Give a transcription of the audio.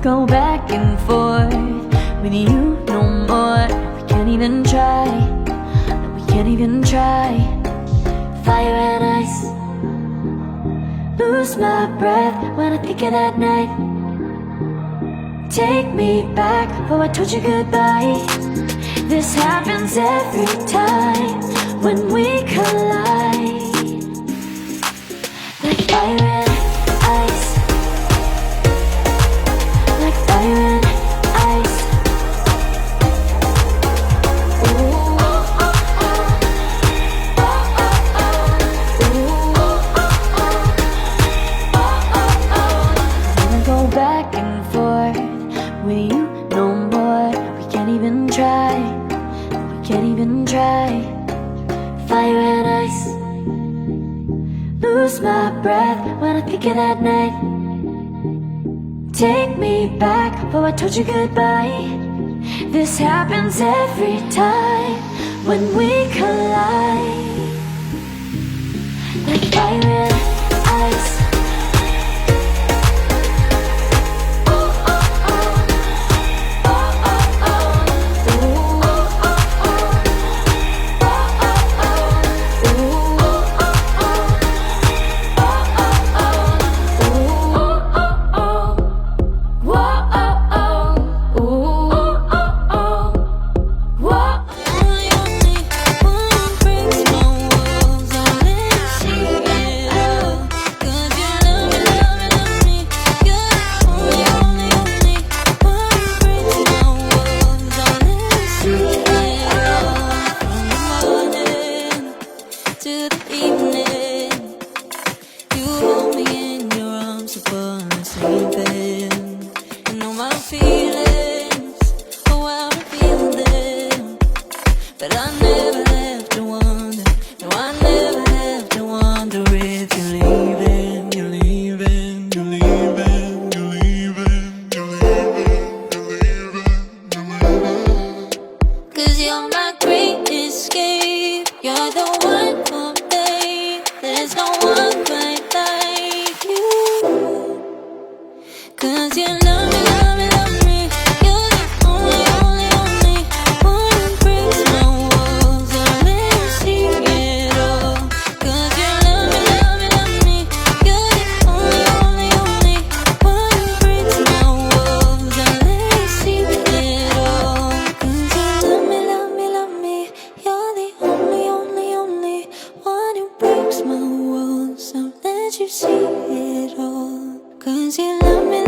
go back and forth with you no more. We can't even try, no, we can't even try. Fire and ice, lose my breath when I think of that night. Take me back before I told you goodbye. This happens every time when we collide. Like fire and ice, like fire and ice. Ooh, oh, oh, oh. Oh, oh, oh. Ooh, oh, oh, oh. Oh, oh, oh. Wanna go back and forth with you no more. We can't even try, we can't even try. Fire and ice, lose my breath when I think of that night. Take me back before I told you goodbye. This happens every time when we collide. Like fire and ice. But I never have to wonder, no, I never have to wonder if you're leaving, you're leaving, you're leaving, you're leaving, you're leaving, you're leaving, you're leaving. 'Cause you're my great escape, you're the one for me, there's no one quite like you. 'Cause you love me, love me, love me, you're the only, only, only one who breaks my walls, I'll let you see it all. 'Cause you love me, love me, love me, you're the only, only, only one who breaks my walls, I'll let you see it all. 'Cause you love me, love me, love me, you're the only, only, only one who breaks my walls, I'll let you see it all. 'Cause you love me,